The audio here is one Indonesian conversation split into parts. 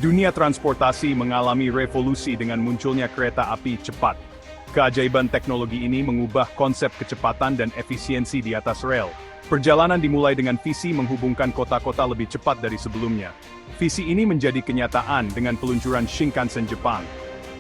Dunia transportasi mengalami revolusi dengan munculnya kereta api cepat. Keajaiban teknologi ini mengubah konsep kecepatan dan efisiensi di atas rel. Perjalanan dimulai dengan visi menghubungkan kota-kota lebih cepat dari sebelumnya. Visi ini menjadi kenyataan dengan peluncuran Shinkansen Jepang.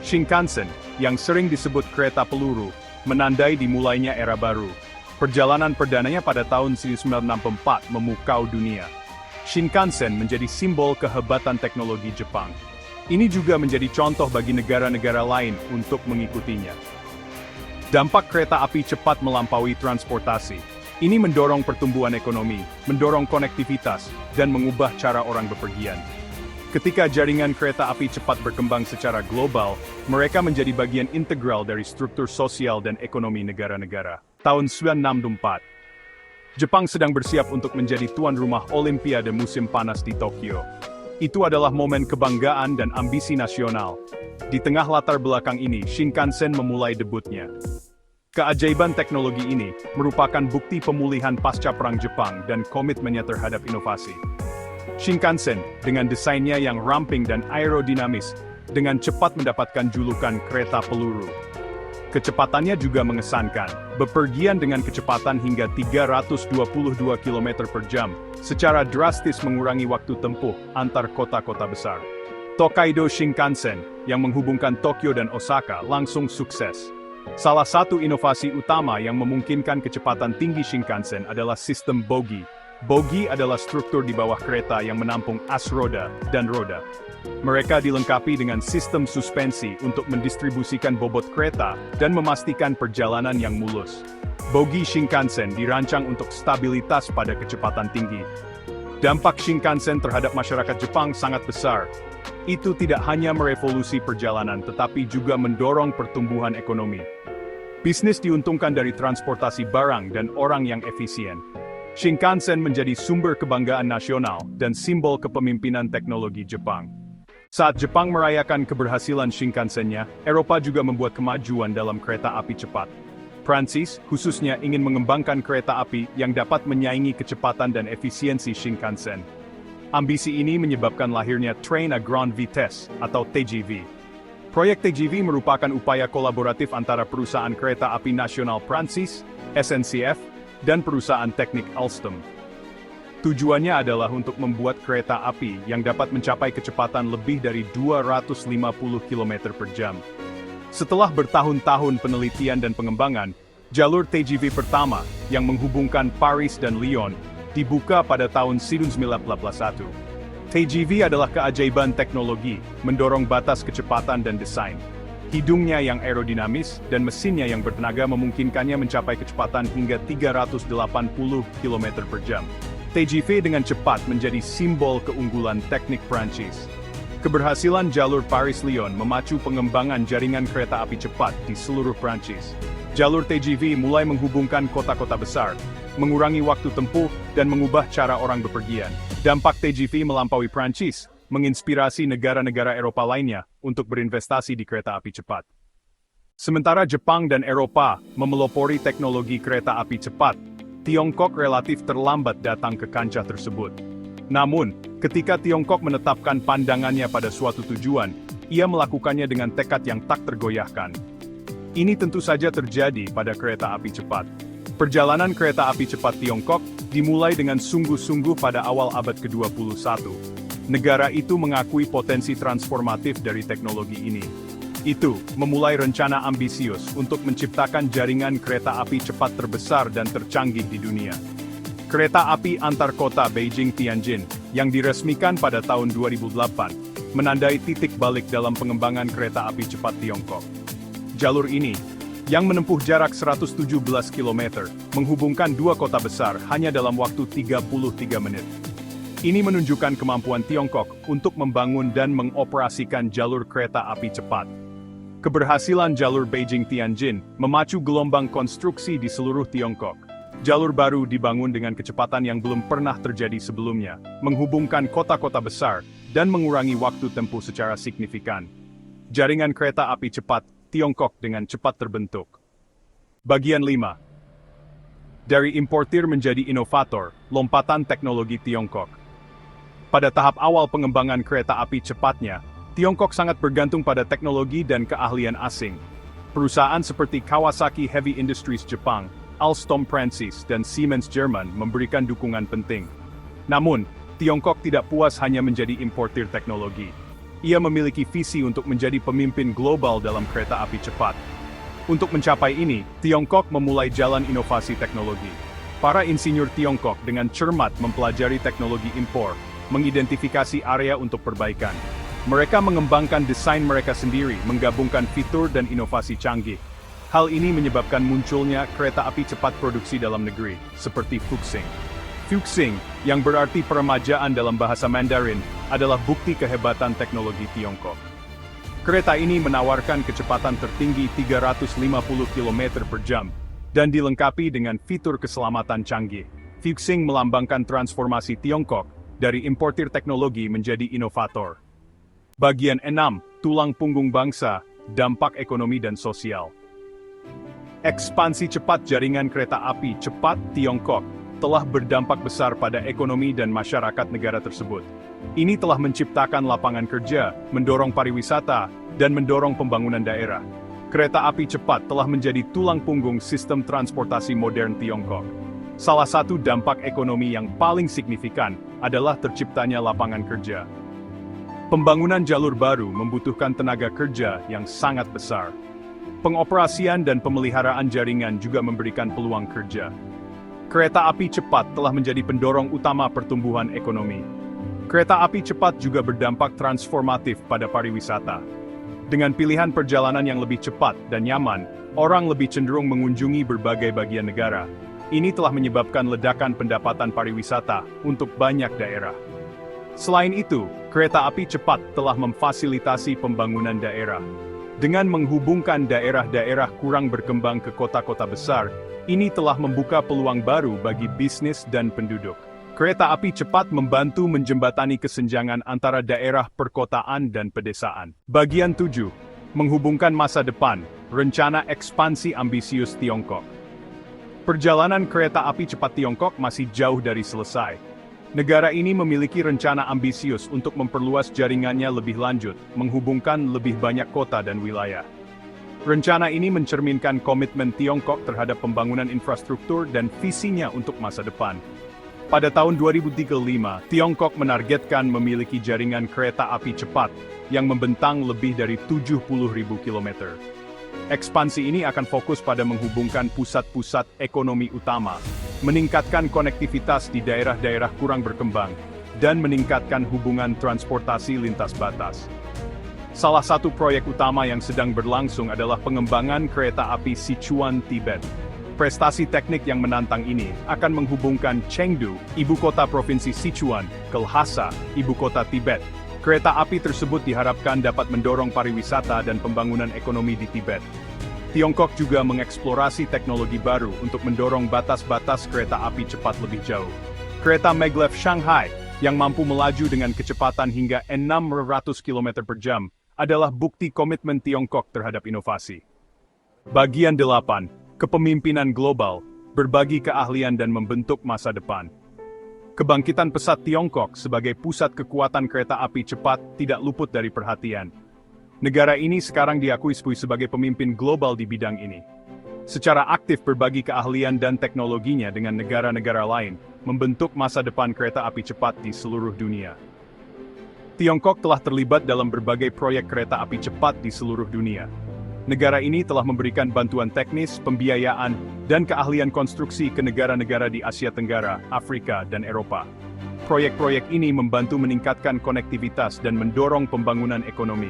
Shinkansen, yang sering disebut kereta peluru, menandai dimulainya era baru. Perjalanan perdananya pada tahun 1964 memukau dunia. Shinkansen menjadi simbol kehebatan teknologi Jepang. Ini juga menjadi contoh bagi negara-negara lain untuk mengikutinya. Dampak kereta api cepat melampaui transportasi. Ini mendorong pertumbuhan ekonomi, mendorong konektivitas, dan mengubah cara orang bepergian. Ketika jaringan kereta api cepat berkembang secara global, mereka menjadi bagian integral dari struktur sosial dan ekonomi negara-negara. Tahun 1964, Jepang sedang bersiap untuk menjadi tuan rumah Olimpiade musim panas di Tokyo. Itu adalah momen kebanggaan dan ambisi nasional. Di tengah latar belakang ini, Shinkansen memulai debutnya. Keajaiban teknologi ini merupakan bukti pemulihan pasca Perang Jepang dan komitmennya terhadap inovasi. Shinkansen, dengan desainnya yang ramping dan aerodinamis, dengan cepat mendapatkan julukan kereta peluru. Kecepatannya juga mengesankan, bepergian dengan kecepatan hingga 322 km per jam, secara drastis mengurangi waktu tempuh antar kota-kota besar. Tokaido Shinkansen, yang menghubungkan Tokyo dan Osaka, langsung sukses. Salah satu inovasi utama yang memungkinkan kecepatan tinggi Shinkansen adalah sistem bogi. Bogi adalah struktur di bawah kereta yang menampung as roda dan roda. Mereka dilengkapi dengan sistem suspensi untuk mendistribusikan bobot kereta dan memastikan perjalanan yang mulus. Bogi Shinkansen dirancang untuk stabilitas pada kecepatan tinggi. Dampak Shinkansen terhadap masyarakat Jepang sangat besar. Itu tidak hanya merevolusi perjalanan tetapi juga mendorong pertumbuhan ekonomi. Bisnis diuntungkan dari transportasi barang dan orang yang efisien. Shinkansen menjadi sumber kebanggaan nasional dan simbol kepemimpinan teknologi Jepang. Saat Jepang merayakan keberhasilan Shinkansennya, Eropa juga membuat kemajuan dalam kereta api cepat. Prancis, khususnya ingin mengembangkan kereta api yang dapat menyaingi kecepatan dan efisiensi Shinkansen. Ambisi ini menyebabkan lahirnya Train à Grande Vitesse, atau TGV. Proyek TGV merupakan upaya kolaboratif antara perusahaan kereta api nasional Prancis, SNCF, dan perusahaan teknik Alstom. Tujuannya adalah untuk membuat kereta api yang dapat mencapai kecepatan lebih dari 250 km per jam. Setelah bertahun-tahun penelitian dan pengembangan, jalur TGV pertama yang menghubungkan Paris dan Lyon dibuka pada tahun 1981. TGV adalah keajaiban teknologi, mendorong batas kecepatan dan desain. Hidungnya yang aerodinamis dan mesinnya yang bertenaga memungkinkannya mencapai kecepatan hingga 380 km per jam. TGV dengan cepat menjadi simbol keunggulan teknik Prancis. Keberhasilan jalur Paris-Lyon memacu pengembangan jaringan kereta api cepat di seluruh Prancis. Jalur TGV mulai menghubungkan kota-kota besar, mengurangi waktu tempuh, dan mengubah cara orang bepergian. Dampak TGV melampaui Prancis, menginspirasi negara-negara Eropa lainnya untuk berinvestasi di kereta api cepat. Sementara Jepang dan Eropa memelopori teknologi kereta api cepat, Tiongkok relatif terlambat datang ke kancah tersebut. Namun, ketika Tiongkok menetapkan pandangannya pada suatu tujuan, ia melakukannya dengan tekad yang tak tergoyahkan. Ini tentu saja terjadi pada kereta api cepat. Perjalanan kereta api cepat Tiongkok dimulai dengan sungguh-sungguh pada awal abad ke-21. Negara itu mengakui potensi transformatif dari teknologi ini. Itu memulai rencana ambisius untuk menciptakan jaringan kereta api cepat terbesar dan tercanggih di dunia. Kereta api antar kota Beijing-Tianjin, yang diresmikan pada tahun 2008, menandai titik balik dalam pengembangan kereta api cepat Tiongkok. Jalur ini, yang menempuh jarak 117 km, menghubungkan dua kota besar hanya dalam waktu 33 menit. Ini menunjukkan kemampuan Tiongkok untuk membangun dan mengoperasikan jalur kereta api cepat. Keberhasilan jalur Beijing-Tianjin memacu gelombang konstruksi di seluruh Tiongkok. Jalur baru dibangun dengan kecepatan yang belum pernah terjadi sebelumnya, menghubungkan kota-kota besar, dan mengurangi waktu tempuh secara signifikan. Jaringan kereta api cepat Tiongkok dengan cepat terbentuk. Bagian 5. Dari importir menjadi inovator, lompatan teknologi Tiongkok. Pada tahap awal pengembangan kereta api cepatnya, Tiongkok sangat bergantung pada teknologi dan keahlian asing. Perusahaan seperti Kawasaki Heavy Industries Jepang, Alstom Prancis, dan Siemens Jerman memberikan dukungan penting. Namun, Tiongkok tidak puas hanya menjadi importir teknologi. Ia memiliki visi untuk menjadi pemimpin global dalam kereta api cepat. Untuk mencapai ini, Tiongkok memulai jalan inovasi teknologi. Para insinyur Tiongkok dengan cermat mempelajari teknologi impor, mengidentifikasi area untuk perbaikan. Mereka mengembangkan desain mereka sendiri, menggabungkan fitur dan inovasi canggih. Hal ini menyebabkan munculnya kereta api cepat produksi dalam negeri, seperti Fuxing. Fuxing, yang berarti peremajaan dalam bahasa Mandarin, adalah bukti kehebatan teknologi Tiongkok. Kereta ini menawarkan kecepatan tertinggi 350 km per jam, dan dilengkapi dengan fitur keselamatan canggih. Fuxing melambangkan transformasi Tiongkok dari importir teknologi menjadi inovator. Bagian 6, tulang punggung bangsa, dampak ekonomi dan sosial. Ekspansi cepat jaringan kereta api cepat Tiongkok telah berdampak besar pada ekonomi dan masyarakat negara tersebut. Ini telah menciptakan lapangan kerja, mendorong pariwisata, dan mendorong pembangunan daerah. Kereta api cepat telah menjadi tulang punggung sistem transportasi modern Tiongkok. Salah satu dampak ekonomi yang paling signifikan adalah terciptanya lapangan kerja. Pembangunan jalur baru membutuhkan tenaga kerja yang sangat besar. Pengoperasian dan pemeliharaan jaringan juga memberikan peluang kerja. Kereta api cepat telah menjadi pendorong utama pertumbuhan ekonomi. Kereta api cepat juga berdampak transformatif pada pariwisata. Dengan pilihan perjalanan yang lebih cepat dan nyaman, orang lebih cenderung mengunjungi berbagai bagian negara. Ini telah menyebabkan ledakan pendapatan pariwisata untuk banyak daerah. Selain itu, kereta api cepat telah memfasilitasi pembangunan daerah. Dengan menghubungkan daerah-daerah kurang berkembang ke kota-kota besar, ini telah membuka peluang baru bagi bisnis dan penduduk. Kereta api cepat membantu menjembatani kesenjangan antara daerah perkotaan dan pedesaan. Bagian 7. Menghubungkan masa depan, rencana ekspansi ambisius Tiongkok. Perjalanan kereta api cepat Tiongkok masih jauh dari selesai. Negara ini memiliki rencana ambisius untuk memperluas jaringannya lebih lanjut, menghubungkan lebih banyak kota dan wilayah. Rencana ini mencerminkan komitmen Tiongkok terhadap pembangunan infrastruktur dan visinya untuk masa depan. Pada tahun 2035, Tiongkok menargetkan memiliki jaringan kereta api cepat yang membentang lebih dari 70.000 km. Ekspansi ini akan fokus pada menghubungkan pusat-pusat ekonomi utama, meningkatkan konektivitas di daerah-daerah kurang berkembang, dan meningkatkan hubungan transportasi lintas batas. Salah satu proyek utama yang sedang berlangsung adalah pengembangan kereta api Sichuan-Tibet. Prestasi teknik yang menantang ini akan menghubungkan Chengdu, ibu kota provinsi Sichuan, ke Lhasa, ibu kota Tibet. Kereta api tersebut diharapkan dapat mendorong pariwisata dan pembangunan ekonomi di Tibet. Tiongkok juga mengeksplorasi teknologi baru untuk mendorong batas-batas kereta api cepat lebih jauh. Kereta Maglev Shanghai, yang mampu melaju dengan kecepatan hingga 600 km per jam, adalah bukti komitmen Tiongkok terhadap inovasi. Bagian 8. Kepemimpinan global, berbagi keahlian dan membentuk masa depan. Kebangkitan pesat Tiongkok sebagai pusat kekuatan kereta api cepat tidak luput dari perhatian. Negara ini sekarang diakui sebagai pemimpin global di bidang ini. Secara aktif berbagi keahlian dan teknologinya dengan negara-negara lain, membentuk masa depan kereta api cepat di seluruh dunia. Tiongkok telah terlibat dalam berbagai proyek kereta api cepat di seluruh dunia. Negara ini telah memberikan bantuan teknis, pembiayaan, dan keahlian konstruksi ke negara-negara di Asia Tenggara, Afrika, dan Eropa. Proyek-proyek ini membantu meningkatkan konektivitas dan mendorong pembangunan ekonomi.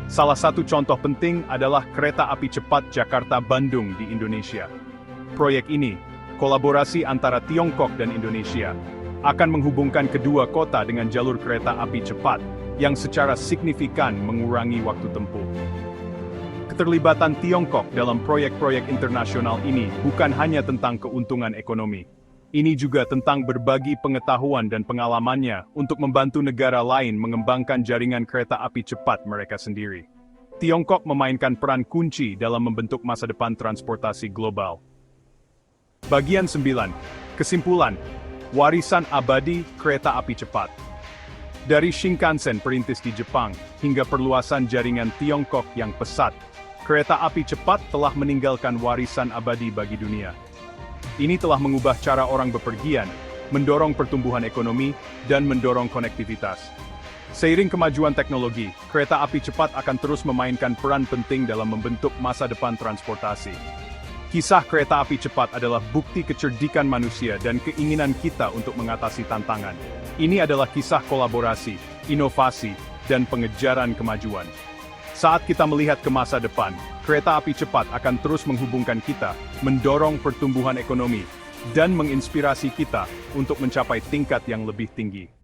Salah satu contoh penting adalah kereta api cepat Jakarta-Bandung di Indonesia. Proyek ini, kolaborasi antara Tiongkok dan Indonesia, akan menghubungkan kedua kota dengan jalur kereta api cepat, yang secara signifikan mengurangi waktu tempuh. Keterlibatan Tiongkok dalam proyek-proyek internasional ini bukan hanya tentang keuntungan ekonomi. Ini juga tentang berbagi pengetahuan dan pengalamannya untuk membantu negara lain mengembangkan jaringan kereta api cepat mereka sendiri. Tiongkok memainkan peran kunci dalam membentuk masa depan transportasi global. Bagian 9. Kesimpulan. Warisan abadi kereta api cepat. Dari Shinkansen perintis di Jepang, hingga perluasan jaringan Tiongkok yang pesat, kereta api cepat telah meninggalkan warisan abadi bagi dunia. Ini telah mengubah cara orang bepergian, mendorong pertumbuhan ekonomi, dan mendorong konektivitas. Seiring kemajuan teknologi, kereta api cepat akan terus memainkan peran penting dalam membentuk masa depan transportasi. Kisah kereta api cepat adalah bukti kecerdikan manusia dan keinginan kita untuk mengatasi tantangan. Ini adalah kisah kolaborasi, inovasi, dan pengejaran kemajuan. Saat kita melihat ke masa depan, kereta api cepat akan terus menghubungkan kita, mendorong pertumbuhan ekonomi, dan menginspirasi kita untuk mencapai tingkat yang lebih tinggi.